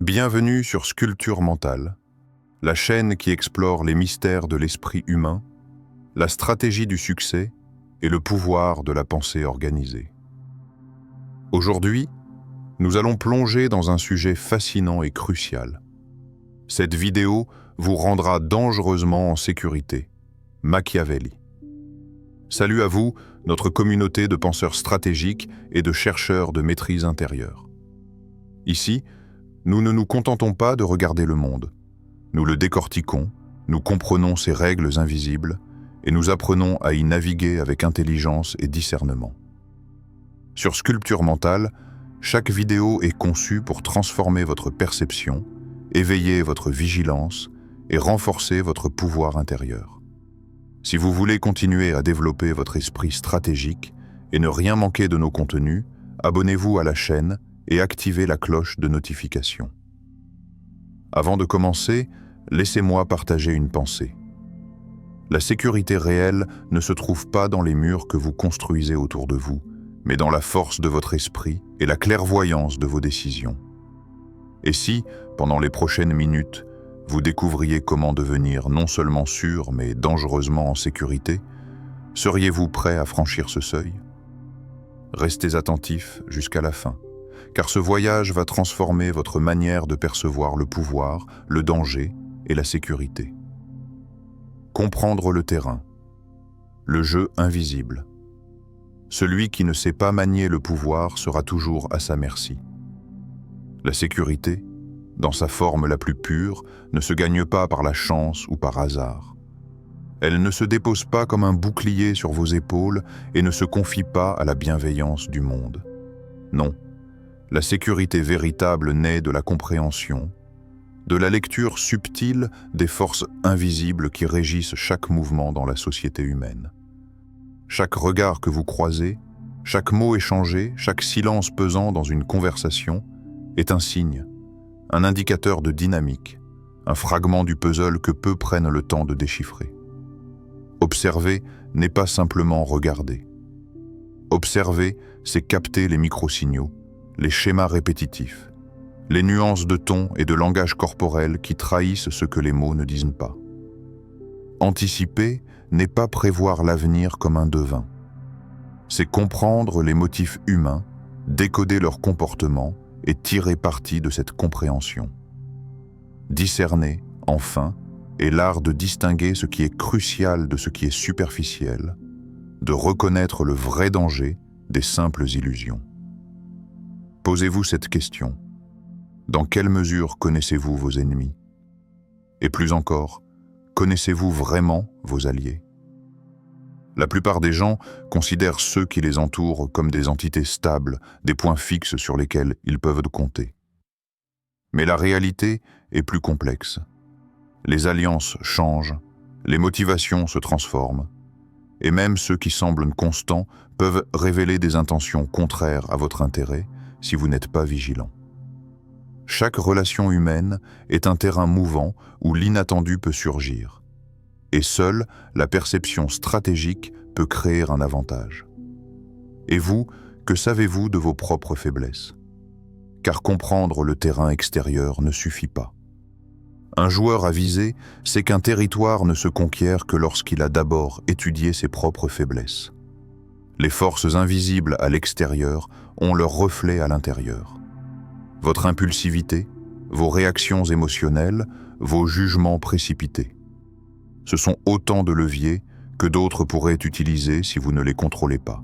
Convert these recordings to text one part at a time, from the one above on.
Bienvenue sur Sculpture mentale, la chaîne qui explore les mystères de l'esprit humain, la stratégie du succès et le pouvoir de la pensée organisée. Aujourd'hui, nous allons plonger dans un sujet fascinant et crucial. Cette vidéo vous rendra dangereusement en sécurité. Machiavelli. Salut à vous, notre communauté de penseurs stratégiques et de chercheurs de maîtrise intérieure. Ici, nous ne nous contentons pas de regarder le monde. Nous le décortiquons, nous comprenons ses règles invisibles et nous apprenons à y naviguer avec intelligence et discernement. Sur Sculpture mentale, chaque vidéo est conçue pour transformer votre perception, éveiller votre vigilance et renforcer votre pouvoir intérieur. Si vous voulez continuer à développer votre esprit stratégique et ne rien manquer de nos contenus, abonnez-vous à la chaîne et activez la cloche de notification. Avant de commencer, laissez-moi partager une pensée. La sécurité réelle ne se trouve pas dans les murs que vous construisez autour de vous, mais dans la force de votre esprit et la clairvoyance de vos décisions. Et si, pendant les prochaines minutes, vous découvriez comment devenir non seulement sûr, mais dangereusement en sécurité, seriez-vous prêt à franchir ce seuil? Restez attentifs jusqu'à la fin, car ce voyage va transformer votre manière de percevoir le pouvoir, le danger et la sécurité. Comprendre le terrain. Le jeu invisible. Celui qui ne sait pas manier le pouvoir sera toujours à sa merci. La sécurité, dans sa forme la plus pure, ne se gagne pas par la chance ou par hasard. Elle ne se dépose pas comme un bouclier sur vos épaules et ne se confie pas à la bienveillance du monde. Non, la sécurité véritable naît de la compréhension, de la lecture subtile des forces invisibles qui régissent chaque mouvement dans la société humaine. Chaque regard que vous croisez, chaque mot échangé, chaque silence pesant dans une conversation est un signe, un indicateur de dynamique, un fragment du puzzle que peu prennent le temps de déchiffrer. Observer n'est pas simplement regarder. Observer, c'est capter les microsignaux, les schémas répétitifs, les nuances de ton et de langage corporel qui trahissent ce que les mots ne disent pas. Anticiper n'est pas prévoir l'avenir comme un devin. C'est comprendre les motifs humains, décoder leur comportement et tirer parti de cette compréhension. Discerner, enfin, est l'art de distinguer ce qui est crucial de ce qui est superficiel, de reconnaître le vrai danger des simples illusions. Posez-vous cette question. Dans quelle mesure connaissez-vous vos ennemis? Et plus encore, connaissez-vous vraiment vos alliés? La plupart des gens considèrent ceux qui les entourent comme des entités stables, des points fixes sur lesquels ils peuvent compter. Mais la réalité est plus complexe. Les alliances changent, les motivations se transforment, et même ceux qui semblent constants peuvent révéler des intentions contraires à votre intérêt si vous n'êtes pas vigilant. Chaque relation humaine est un terrain mouvant où l'inattendu peut surgir. Et seule la perception stratégique peut créer un avantage. Et vous, que savez-vous de vos propres faiblesses? Car comprendre le terrain extérieur ne suffit pas. Un joueur avisé sait qu'un territoire ne se conquiert que lorsqu'il a d'abord étudié ses propres faiblesses. Les forces invisibles à l'extérieur ont leur reflet à l'intérieur. Votre impulsivité, vos réactions émotionnelles, vos jugements précipités. Ce sont autant de leviers que d'autres pourraient utiliser si vous ne les contrôlez pas.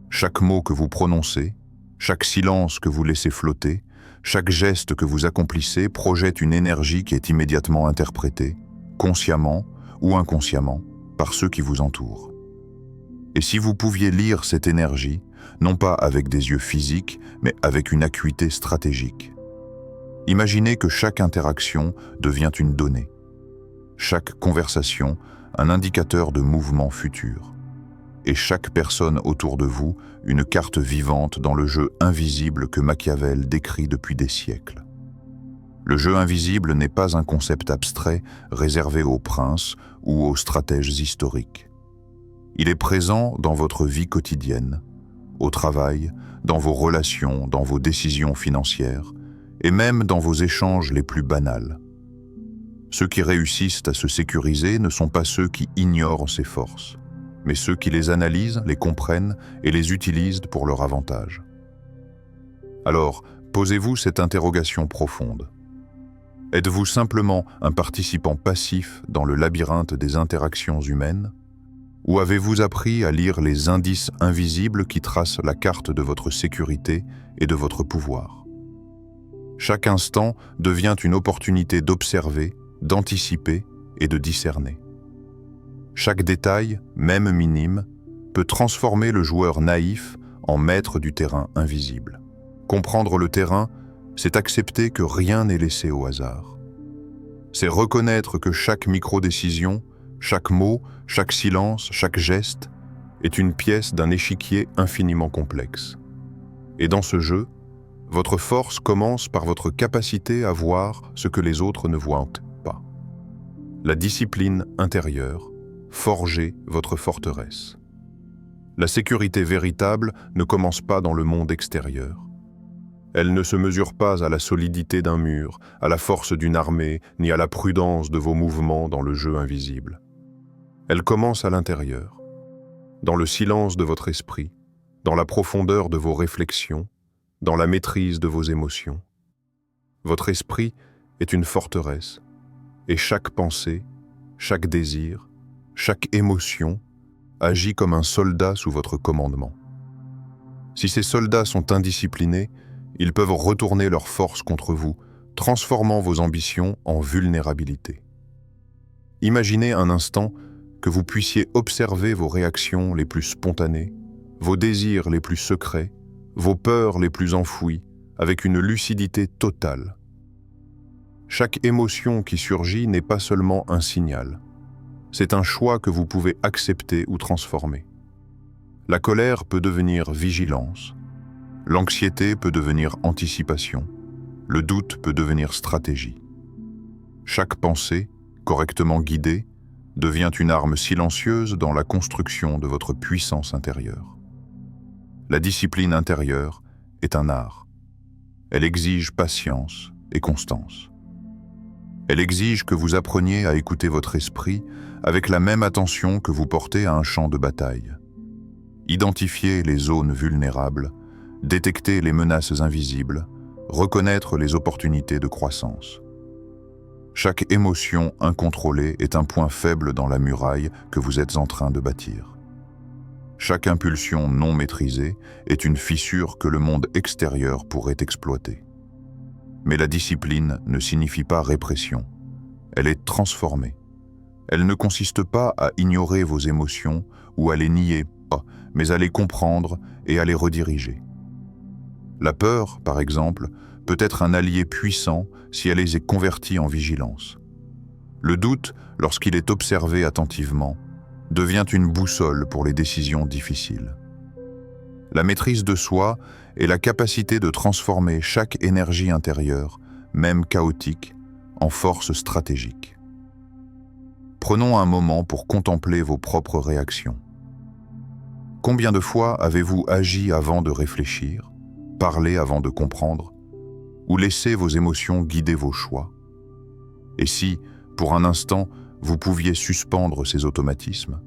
Chaque mot que vous prononcez, chaque silence que vous laissez flotter, chaque geste que vous accomplissez projette une énergie qui est immédiatement interprétée, consciemment ou inconsciemment, par ceux qui vous entourent. Et si vous pouviez lire cette énergie, non pas avec des yeux physiques, mais avec une acuité stratégique. Imaginez que chaque interaction devient une donnée. Chaque conversation, un indicateur de mouvement futur. Et chaque personne autour de vous, une carte vivante dans le jeu invisible que Machiavel décrit depuis des siècles. Le jeu invisible n'est pas un concept abstrait réservé aux princes ou aux stratèges historiques. Il est présent dans votre vie quotidienne, au travail, dans vos relations, dans vos décisions financières, et même dans vos échanges les plus banals. Ceux qui réussissent à se sécuriser ne sont pas ceux qui ignorent ces forces, mais ceux qui les analysent, les comprennent et les utilisent pour leur avantage. Alors, posez-vous cette interrogation profonde. Êtes-vous simplement un participant passif dans le labyrinthe des interactions humaines? Ou avez-vous appris à lire les indices invisibles qui tracent la carte de votre sécurité et de votre pouvoir? Chaque instant devient une opportunité d'observer, d'anticiper et de discerner. Chaque détail, même minime, peut transformer le joueur naïf en maître du terrain invisible. Comprendre le terrain, c'est accepter que rien n'est laissé au hasard. C'est reconnaître que chaque micro-décision, chaque mot, chaque silence, chaque geste est une pièce d'un échiquier infiniment complexe. Et dans ce jeu, votre force commence par votre capacité à voir ce que les autres ne voient pas. La discipline intérieure, forgez votre forteresse. La sécurité véritable ne commence pas dans le monde extérieur. Elle ne se mesure pas à la solidité d'un mur, à la force d'une armée, ni à la prudence de vos mouvements dans le jeu invisible. Elle commence à l'intérieur, dans le silence de votre esprit, dans la profondeur de vos réflexions, dans la maîtrise de vos émotions. Votre esprit est une forteresse, et chaque pensée, chaque désir, chaque émotion agit comme un soldat sous votre commandement. Si ces soldats sont indisciplinés, ils peuvent retourner leur force contre vous, transformant vos ambitions en vulnérabilité. Imaginez un instant que vous puissiez observer vos réactions les plus spontanées, vos désirs les plus secrets, vos peurs les plus enfouies, avec une lucidité totale. Chaque émotion qui surgit n'est pas seulement un signal, c'est un choix que vous pouvez accepter ou transformer. La colère peut devenir vigilance, l'anxiété peut devenir anticipation, le doute peut devenir stratégie. Chaque pensée, correctement guidée, devient une arme silencieuse dans la construction de votre puissance intérieure. La discipline intérieure est un art. Elle exige patience et constance. Elle exige que vous appreniez à écouter votre esprit avec la même attention que vous portez à un champ de bataille. Identifier les zones vulnérables, détecter les menaces invisibles, reconnaître les opportunités de croissance. Chaque émotion incontrôlée est un point faible dans la muraille que vous êtes en train de bâtir. Chaque impulsion non maîtrisée est une fissure que le monde extérieur pourrait exploiter. Mais la discipline ne signifie pas répression, elle est transformée. Elle ne consiste pas à ignorer vos émotions ou à les nier, mais à les comprendre et à les rediriger. La peur, par exemple, peut être un allié puissant si elle est convertie en vigilance. Le doute, lorsqu'il est observé attentivement, devient une boussole pour les décisions difficiles. La maîtrise de soi est la capacité de transformer chaque énergie intérieure, même chaotique, en force stratégique. Prenons un moment pour contempler vos propres réactions. Combien de fois avez-vous agi avant de réfléchir, parlé avant de comprendre, ou laissé vos émotions guider vos choix? Et si, pour un instant, vous pouviez suspendre ces automatismes?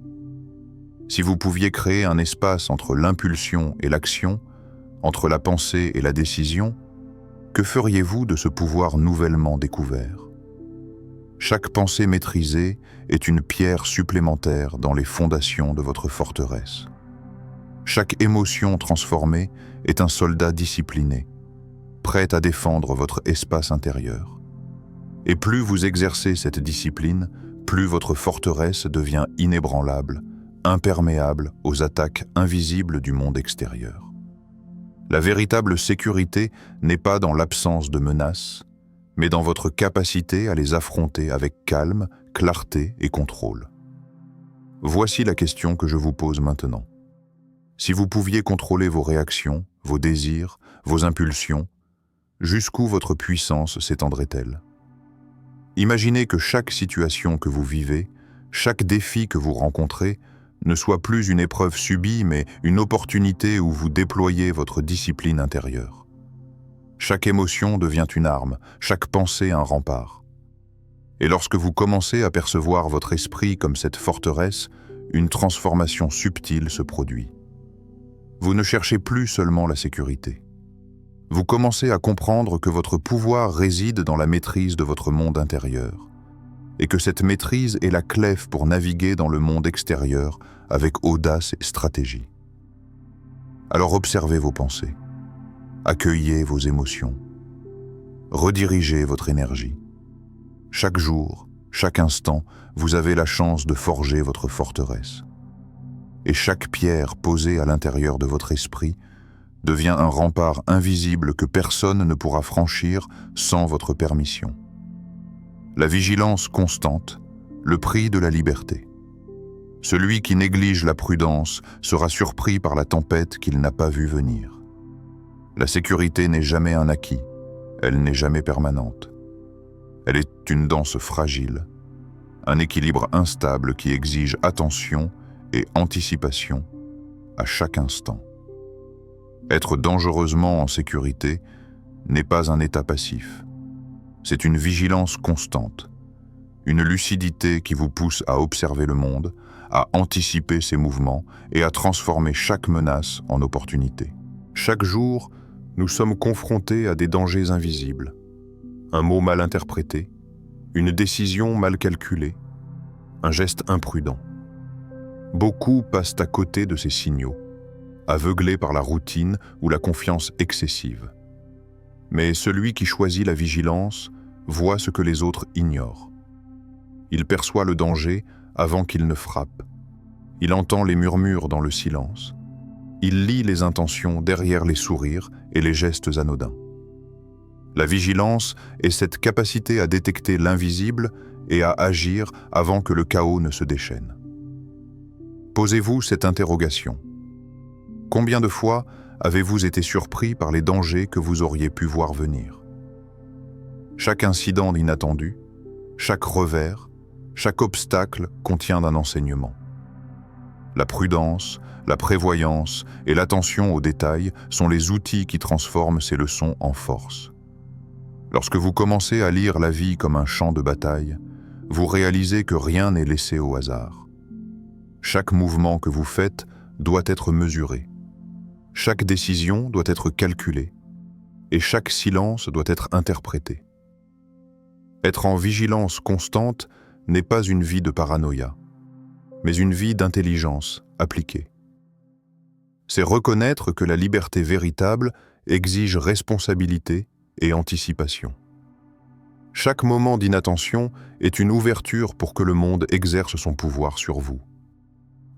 Si vous pouviez créer un espace entre l'impulsion et l'action, entre la pensée et la décision, que feriez-vous de ce pouvoir nouvellement découvert? Chaque pensée maîtrisée est une pierre supplémentaire dans les fondations de votre forteresse. Chaque émotion transformée est un soldat discipliné, prêt à défendre votre espace intérieur. Et plus vous exercez cette discipline, plus votre forteresse devient inébranlable, imperméable aux attaques invisibles du monde extérieur. La véritable sécurité n'est pas dans l'absence de menaces, mais dans votre capacité à les affronter avec calme, clarté et contrôle. Voici la question que je vous pose maintenant. Si vous pouviez contrôler vos réactions, vos désirs, vos impulsions, jusqu'où votre puissance s'étendrait-elle? Imaginez que chaque situation que vous vivez, chaque défi que vous rencontrez, ne soit plus une épreuve subie, mais une opportunité où vous déployez votre discipline intérieure. Chaque émotion devient une arme, chaque pensée un rempart. Et lorsque vous commencez à percevoir votre esprit comme cette forteresse, une transformation subtile se produit. Vous ne cherchez plus seulement la sécurité. Vous commencez à comprendre que votre pouvoir réside dans la maîtrise de votre monde intérieur, et que cette maîtrise est la clé pour naviguer dans le monde extérieur avec audace et stratégie. Alors observez vos pensées, accueillez vos émotions, redirigez votre énergie. Chaque jour, chaque instant, vous avez la chance de forger votre forteresse. Et chaque pierre posée à l'intérieur de votre esprit devient un rempart invisible que personne ne pourra franchir sans votre permission. La vigilance constante, le prix de la liberté. Celui qui néglige la prudence sera surpris par la tempête qu'il n'a pas vue venir. La sécurité n'est jamais un acquis, elle n'est jamais permanente. Elle est une danse fragile, un équilibre instable qui exige attention et anticipation à chaque instant. Être dangereusement en sécurité n'est pas un état passif. C'est une vigilance constante, une lucidité qui vous pousse à observer le monde, à anticiper ses mouvements et à transformer chaque menace en opportunité. Chaque jour, nous sommes confrontés à des dangers invisibles. Un mot mal interprété, une décision mal calculée, un geste imprudent. Beaucoup passent à côté de ces signaux, aveuglés par la routine ou la confiance excessive. Mais celui qui choisit la vigilance voit ce que les autres ignorent. Il perçoit le danger avant qu'il ne frappe. Il entend les murmures dans le silence. Il lit les intentions derrière les sourires et les gestes anodins. La vigilance est cette capacité à détecter l'invisible et à agir avant que le chaos ne se déchaîne. Posez-vous cette interrogation. Combien de fois avez-vous été surpris par les dangers que vous auriez pu voir venir? Chaque incident inattendu, chaque revers, chaque obstacle contient un enseignement. La prudence, la prévoyance et l'attention aux détails sont les outils qui transforment ces leçons en force. Lorsque vous commencez à lire la vie comme un champ de bataille, vous réalisez que rien n'est laissé au hasard. Chaque mouvement que vous faites doit être mesuré. Chaque décision doit être calculée et chaque silence doit être interprété. Être en vigilance constante n'est pas une vie de paranoïa, mais une vie d'intelligence appliquée. C'est reconnaître que la liberté véritable exige responsabilité et anticipation. Chaque moment d'inattention est une ouverture pour que le monde exerce son pouvoir sur vous.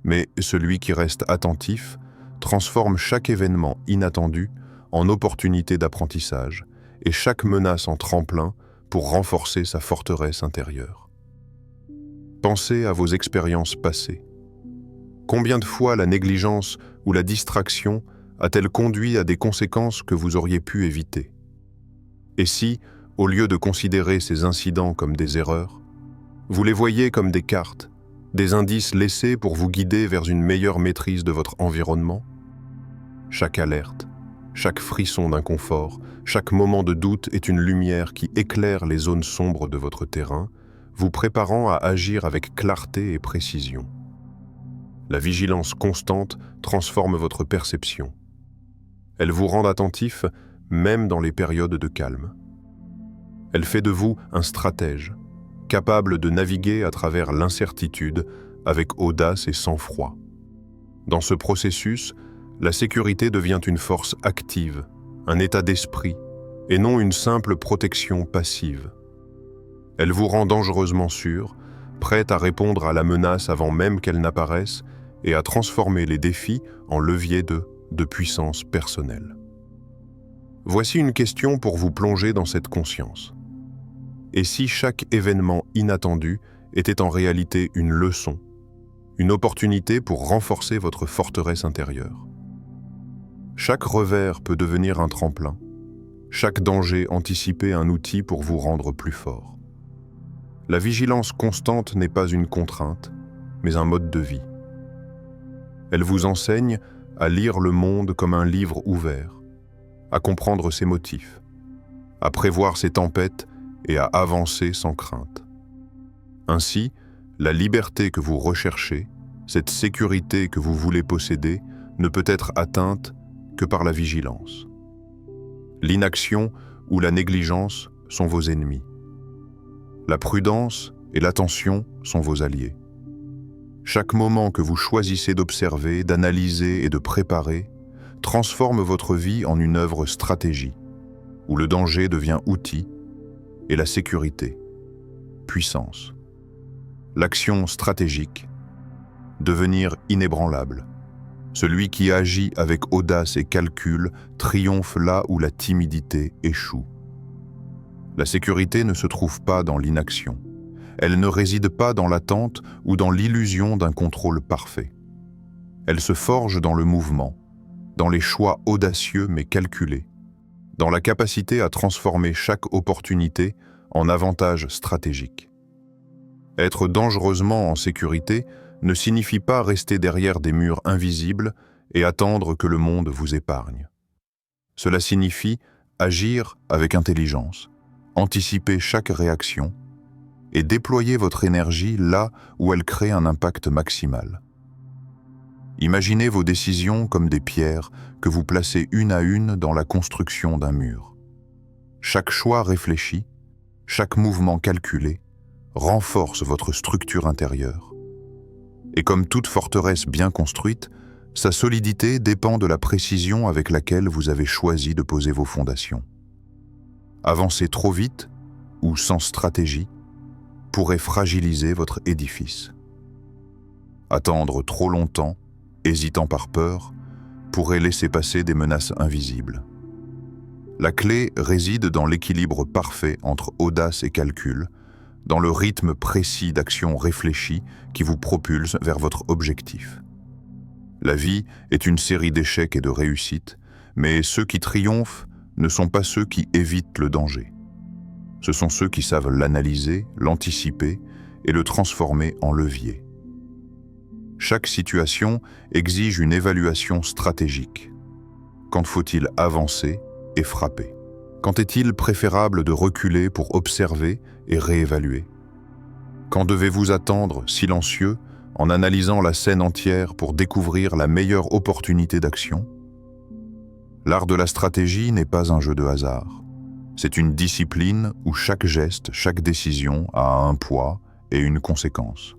Mais celui qui reste attentif transforme chaque événement inattendu en opportunité d'apprentissage et chaque menace en tremplin pour renforcer sa forteresse intérieure. Pensez à vos expériences passées. Combien de fois la négligence ou la distraction a-t-elle conduit à des conséquences que vous auriez pu éviter? Et si, au lieu de considérer ces incidents comme des erreurs, vous les voyez comme des cartes, des indices laissés pour vous guider vers une meilleure maîtrise de votre environnement? Chaque alerte, chaque frisson d'inconfort, chaque moment de doute est une lumière qui éclaire les zones sombres de votre terrain, vous préparant à agir avec clarté et précision. La vigilance constante transforme votre perception. Elle vous rend attentif même dans les périodes de calme. Elle fait de vous un stratège, capable de naviguer à travers l'incertitude avec audace et sang-froid. Dans ce processus, la sécurité devient une force active, un état d'esprit, et non une simple protection passive. Elle vous rend dangereusement sûr, prête à répondre à la menace avant même qu'elle n'apparaisse et à transformer les défis en levier de puissance personnelle. Voici une question pour vous plonger dans cette conscience. Et si chaque événement inattendu était en réalité une leçon, une opportunité pour renforcer votre forteresse intérieure? Chaque revers peut devenir un tremplin, chaque danger anticipé un outil pour vous rendre plus fort. La vigilance constante n'est pas une contrainte, mais un mode de vie. Elle vous enseigne à lire le monde comme un livre ouvert, à comprendre ses motifs, à prévoir ses tempêtes et à avancer sans crainte. Ainsi, la liberté que vous recherchez, cette sécurité que vous voulez posséder, ne peut être atteinte que par la vigilance. L'inaction ou la négligence sont vos ennemis. La prudence et l'attention sont vos alliés. Chaque moment que vous choisissez d'observer, d'analyser et de préparer transforme votre vie en une œuvre stratégie, où le danger devient outil et la sécurité, puissance. L'action stratégique, devenir inébranlable. Celui qui agit avec audace et calcul triomphe là où la timidité échoue. La sécurité ne se trouve pas dans l'inaction. Elle ne réside pas dans l'attente ou dans l'illusion d'un contrôle parfait. Elle se forge dans le mouvement, dans les choix audacieux mais calculés, dans la capacité à transformer chaque opportunité en avantage stratégique. Être dangereusement en sécurité ne signifie pas rester derrière des murs invisibles et attendre que le monde vous épargne. Cela signifie agir avec intelligence, anticiper chaque réaction et déployer votre énergie là où elle crée un impact maximal. Imaginez vos décisions comme des pierres que vous placez une à une dans la construction d'un mur. Chaque choix réfléchi, chaque mouvement calculé, renforce votre structure intérieure. Et comme toute forteresse bien construite, sa solidité dépend de la précision avec laquelle vous avez choisi de poser vos fondations. Avancer trop vite ou sans stratégie pourrait fragiliser votre édifice. Attendre trop longtemps, hésitant par peur, pourrait laisser passer des menaces invisibles. La clé réside dans l'équilibre parfait entre audace et calcul, dans le rythme précis d'action réfléchie qui vous propulse vers votre objectif. La vie est une série d'échecs et de réussites, mais ceux qui triomphent ne sont pas ceux qui évitent le danger. Ce sont ceux qui savent l'analyser, l'anticiper et le transformer en levier. Chaque situation exige une évaluation stratégique. Quand faut-il avancer et frapper ? Quand est-il préférable de reculer pour observer et réévaluer ? Quand devez-vous attendre, silencieux, en analysant la scène entière pour découvrir la meilleure opportunité d'action ? L'art de la stratégie n'est pas un jeu de hasard. C'est une discipline où chaque geste, chaque décision a un poids et une conséquence.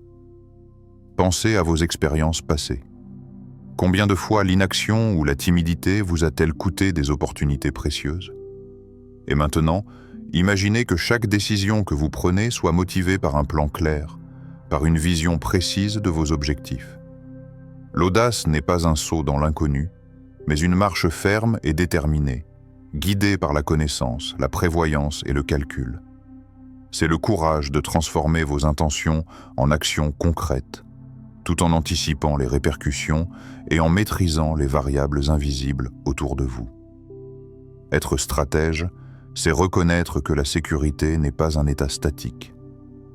Pensez à vos expériences passées. Combien de fois l'inaction ou la timidité vous a-t-elle coûté des opportunités précieuses ? Et maintenant, imaginez que chaque décision que vous prenez soit motivée par un plan clair, par une vision précise de vos objectifs. L'audace n'est pas un saut dans l'inconnu, mais une marche ferme et déterminée, guidée par la connaissance, la prévoyance et le calcul. C'est le courage de transformer vos intentions en actions concrètes, tout en anticipant les répercussions et en maîtrisant les variables invisibles autour de vous. Être stratège, c'est reconnaître que la sécurité n'est pas un état statique.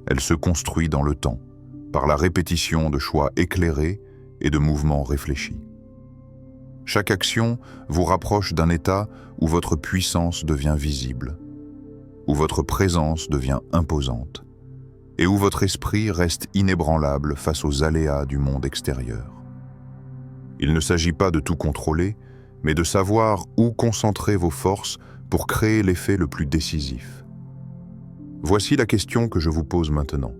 Elle se construit dans le temps, par la répétition de choix éclairés et de mouvements réfléchis. Chaque action vous rapproche d'un état où votre puissance devient visible, où votre présence devient imposante, et où votre esprit reste inébranlable face aux aléas du monde extérieur. Il ne s'agit pas de tout contrôler, mais de savoir où concentrer vos forces pour créer l'effet le plus décisif. Voici la question que je vous pose maintenant.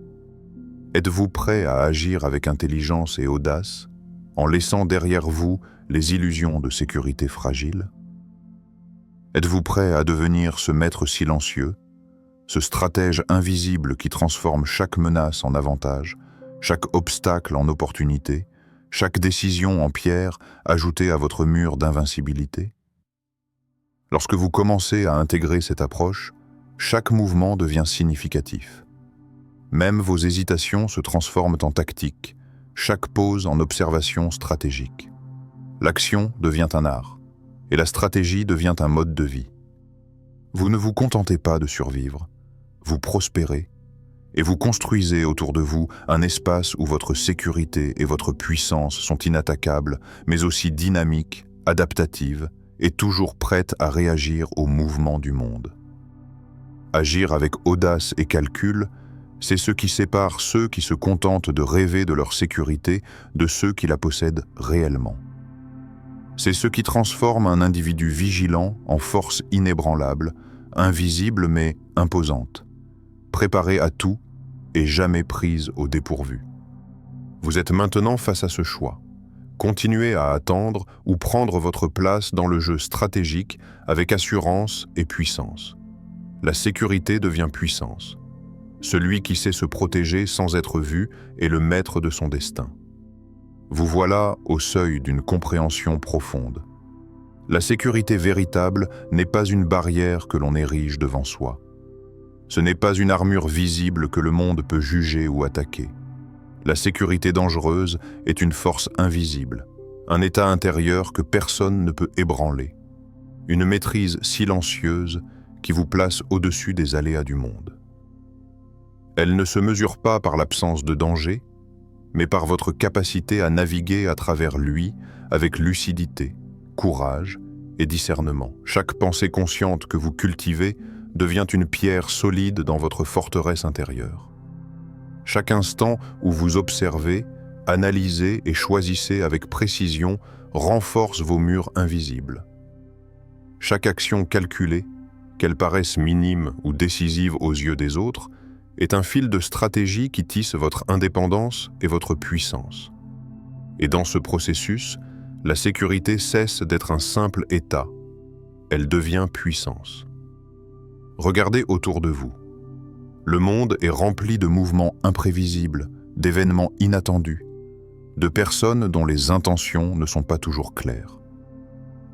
Êtes-vous prêt à agir avec intelligence et audace, en laissant derrière vous les illusions de sécurité fragile ? Êtes-vous prêt à devenir ce maître silencieux, ce stratège invisible qui transforme chaque menace en avantage, chaque obstacle en opportunité, chaque décision en pierre ajoutée à votre mur d'invincibilité ? Lorsque vous commencez à intégrer cette approche, chaque mouvement devient significatif. Même vos hésitations se transforment en tactique, chaque pause en observation stratégique. L'action devient un art, et la stratégie devient un mode de vie. Vous ne vous contentez pas de survivre, vous prospérez, et vous construisez autour de vous un espace où votre sécurité et votre puissance sont inattaquables, mais aussi dynamiques, adaptatives, et toujours prêtes à réagir au mouvement du monde. Agir avec audace et calcul, c'est ce qui sépare ceux qui se contentent de rêver de leur sécurité de ceux qui la possèdent réellement. C'est ce qui transforme un individu vigilant en force inébranlable, invisible mais imposante, préparée à tout et jamais prise au dépourvu. Vous êtes maintenant face à ce choix. Continuez à attendre ou prendre votre place dans le jeu stratégique avec assurance et puissance. La sécurité devient puissance. Celui qui sait se protéger sans être vu est le maître de son destin. Vous voilà au seuil d'une compréhension profonde. La sécurité véritable n'est pas une barrière que l'on érige devant soi. Ce n'est pas une armure visible que le monde peut juger ou attaquer. La sécurité dangereuse est une force invisible, un état intérieur que personne ne peut ébranler, une maîtrise silencieuse qui vous place au-dessus des aléas du monde. Elle ne se mesure pas par l'absence de danger, mais par votre capacité à naviguer à travers lui avec lucidité, courage et discernement. Chaque pensée consciente que vous cultivez devient une pierre solide dans votre forteresse intérieure. Chaque instant où vous observez, analysez et choisissez avec précision renforce vos murs invisibles. Chaque action calculée, qu'elle paraisse minime ou décisive aux yeux des autres, est un fil de stratégie qui tisse votre indépendance et votre puissance. Et dans ce processus, la sécurité cesse d'être un simple état. Elle devient puissance. Regardez autour de vous. Le monde est rempli de mouvements imprévisibles, d'événements inattendus, de personnes dont les intentions ne sont pas toujours claires.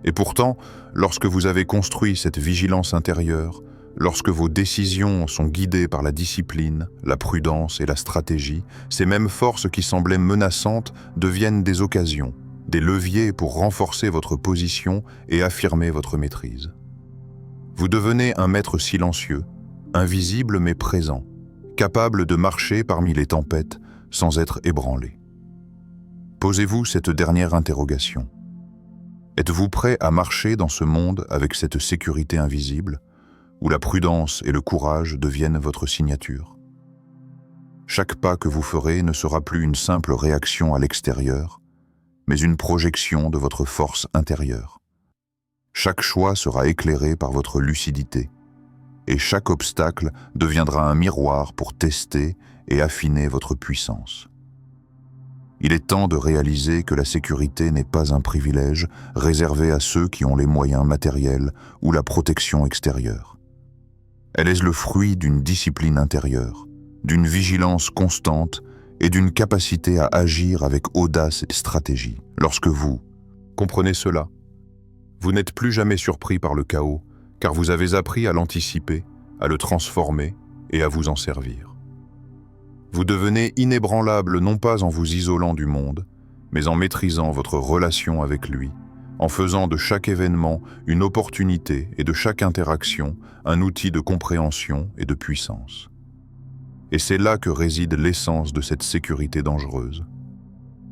Et pourtant, lorsque vous avez construit cette vigilance intérieure, lorsque vos décisions sont guidées par la discipline, la prudence et la stratégie, ces mêmes forces qui semblaient menaçantes deviennent des occasions, des leviers pour renforcer votre position et affirmer votre maîtrise. Vous devenez un maître silencieux, invisible mais présent, capable de marcher parmi les tempêtes sans être ébranlé. Posez-vous cette dernière interrogation. Êtes-vous prêt à marcher dans ce monde avec cette sécurité invisible, où la prudence et le courage deviennent votre signature? Chaque pas que vous ferez ne sera plus une simple réaction à l'extérieur, mais une projection de votre force intérieure. Chaque choix sera éclairé par votre lucidité, et chaque obstacle deviendra un miroir pour tester et affiner votre puissance. Il est temps de réaliser que la sécurité n'est pas un privilège réservé à ceux qui ont les moyens matériels ou la protection extérieure. Elle est le fruit d'une discipline intérieure, d'une vigilance constante et d'une capacité à agir avec audace et stratégie. Lorsque vous comprenez cela, vous n'êtes plus jamais surpris par le chaos, car vous avez appris à l'anticiper, à le transformer et à vous en servir. Vous devenez inébranlable non pas en vous isolant du monde, mais en maîtrisant votre relation avec lui, en faisant de chaque événement une opportunité et de chaque interaction un outil de compréhension et de puissance. Et c'est là que réside l'essence de cette sécurité dangereuse.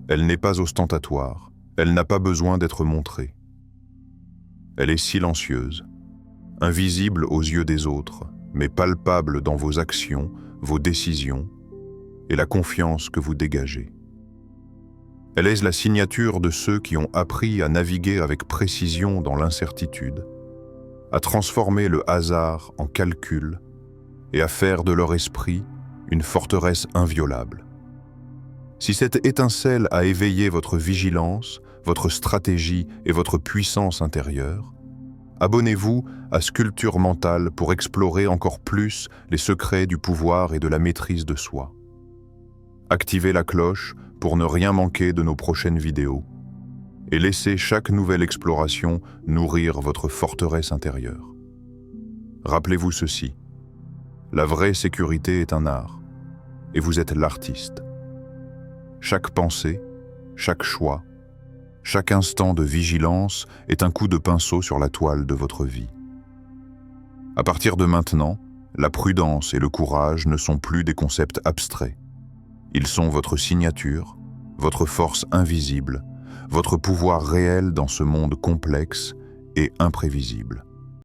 Elle n'est pas ostentatoire, elle n'a pas besoin d'être montrée. Elle est silencieuse, invisible aux yeux des autres, mais palpable dans vos actions, vos décisions et la confiance que vous dégagez. Elle est la signature de ceux qui ont appris à naviguer avec précision dans l'incertitude, à transformer le hasard en calcul et à faire de leur esprit une forteresse inviolable. Si cette étincelle a éveillé votre vigilance, votre stratégie et votre puissance intérieure, abonnez-vous à Sculpture Mentale pour explorer encore plus les secrets du pouvoir et de la maîtrise de soi. Activez la cloche pour ne rien manquer de nos prochaines vidéos et laissez chaque nouvelle exploration nourrir votre forteresse intérieure. Rappelez-vous ceci, la vraie sécurité est un art et vous êtes l'artiste. Chaque pensée, chaque choix, chaque instant de vigilance est un coup de pinceau sur la toile de votre vie. À partir de maintenant, la prudence et le courage ne sont plus des concepts abstraits. Ils sont votre signature, votre force invisible, votre pouvoir réel dans ce monde complexe et imprévisible.